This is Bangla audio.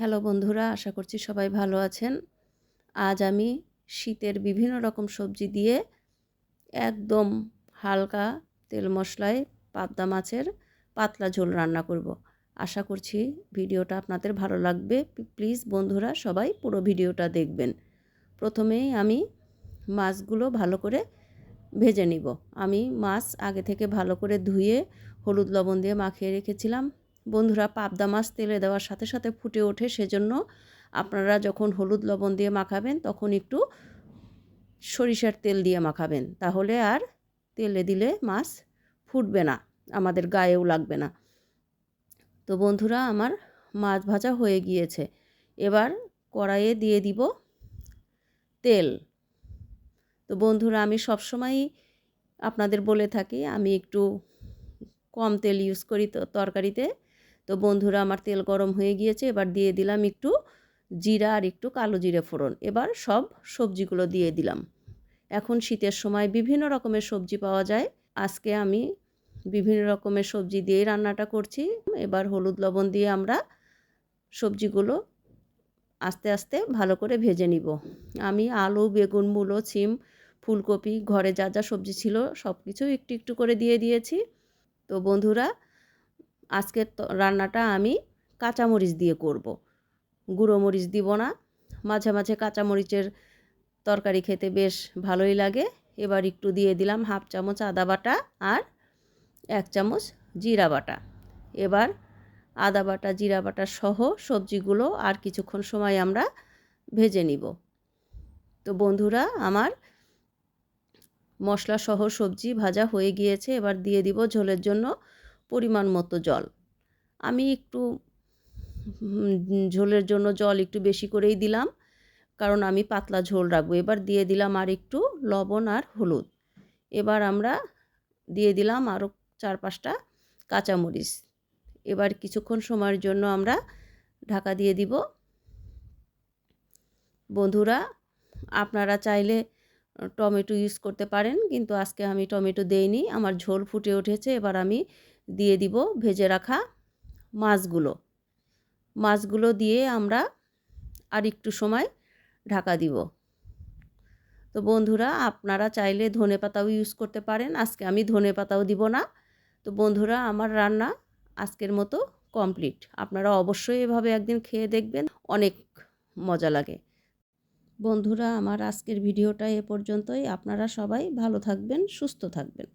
হ্যালো বন্ধুরা, আশা করছি সবাই ভালো আছেন। আজ আমি শীতের বিভিন্ন রকম সবজি দিয়ে একদম হালকা তেল মশলায় পাবদা মাছের পাতলা ঝোল রান্না করব। আশা করছি ভিডিওটা আপনাদের ভালো লাগবে। প্লিজ বন্ধুরা সবাই পুরো ভিডিওটা দেখবেন। প্রথমেই আমি মাছগুলো ভালো করে ভেজে নিব। আমি মাছ আগে থেকে ভালো করে ধুয়ে হলুদ লবণ দিয়ে মাখিয়ে রেখেছিলাম। বন্ধুরা, পাবদা মাছ তেলে দেওয়ার সাথে সাথে ফুটে ওঠে, সেজন্য আপনারা যখন হলুদ লবণ দিয়ে মাখাবেন তখন একটু সরিষার তেল দিয়ে মাখাবেন, তাহলে আর তেলে দিলে মাছ ফুটবে না, আমাদের গায়েও লাগবে না। তো বন্ধুরা, আমার মাছ ভাজা হয়ে গিয়েছে। এবার কড়াইয়ে দিয়ে দিব তেল। তো বন্ধুরা, আমি সবসময়ই আপনাদের বলে থাকি আমি একটু কম তেল ইউজ করি তো তরকারিতে। তো বন্ধুরা, আমার তেল গরম হয়ে গিয়েছে। এবার দিয়ে দিলাম একটু জিরা আর একটু কালো জিরে ফোড়ন। এবার সব সবজিগুলো দিয়ে দিলাম। এখন শীতের সময় বিভিন্ন রকমের সবজি পাওয়া যায়। আজকে আমি বিভিন্ন রকমের সবজি দিয়েই রান্নাটা করছি। এবার হলুদ লবণ দিয়ে আমরা সবজিগুলো আস্তে আস্তে ভালো করে ভেজে নিব। আমি আলু, বেগুন, মূলো, সিম, ফুলকপি, ঘরে যা যা সবজি ছিল সব কিছু একটু একটু করে দিয়ে দিয়েছি। তো বন্ধুরা, আজকের রান্নাটা আমি কাঁচামরিচ দিয়ে করব। গুঁড়ো মরিচ দিব না। মাঝে মাঝে কাঁচামরিচের তরকারি খেতে বেশ ভালোই লাগে। এবার একটু দিয়ে দিলাম হাফ চামচ আদা বাটা আর 1 চামচ জিরা বাটা। এবার আদা বাটা, জিরা বাটা সহ সবজিগুলো আর কিছুক্ষণ সময় আমরা ভেজে নিব। তো বন্ধুরা, আমার মশলা সহ সবজি ভাজা হয়ে গিয়েছে। এবার দিয়ে দিব ঝোলের জন্য পরিমাণ মতো জল। আমি একটু ঝোলের জন্য জল একটু বেশি করেই দিলাম, কারণ আমি পাতলা ঝোল রাখবো। এবার দিয়ে দিলাম আর একটু লবণ আর হলুদ। এবার আমরা দিয়ে দিলাম আরও 4-5টা কাঁচামরিচ। এবার কিছুক্ষণ সময়ের জন্য আমরা ঢাকা দিয়ে দিব। বন্ধুরা, আপনারা চাইলে টমেটো ইউজ করতে পারেন, কিন্তু আজকে আমি টমেটো দেইনি। আমার ঝোল ফুটে উঠেছে। এবার আমি দিয়ে দিব ভেজে রাখা মাছগুলো দিয়ে আমরা আর একটু সময় ঢাকা দিব। তো বন্ধুরা, আপনারা চাইলে ধনেপাতাও ইউজ করতে পারেন। আজকে আমি ধনেপাতাও দিব না। তো বন্ধুরা, আমার রান্না আজকের মতো কমপ্লিট। আপনারা অবশ্যই এভাবে একদিন খেয়ে দেখবেন, অনেক মজা লাগে। বন্ধুরা, আমার আজকের ভিডিওটা এ পর্যন্তই। আপনারা সবাই ভালো থাকবেন, সুস্থ থাকবেন।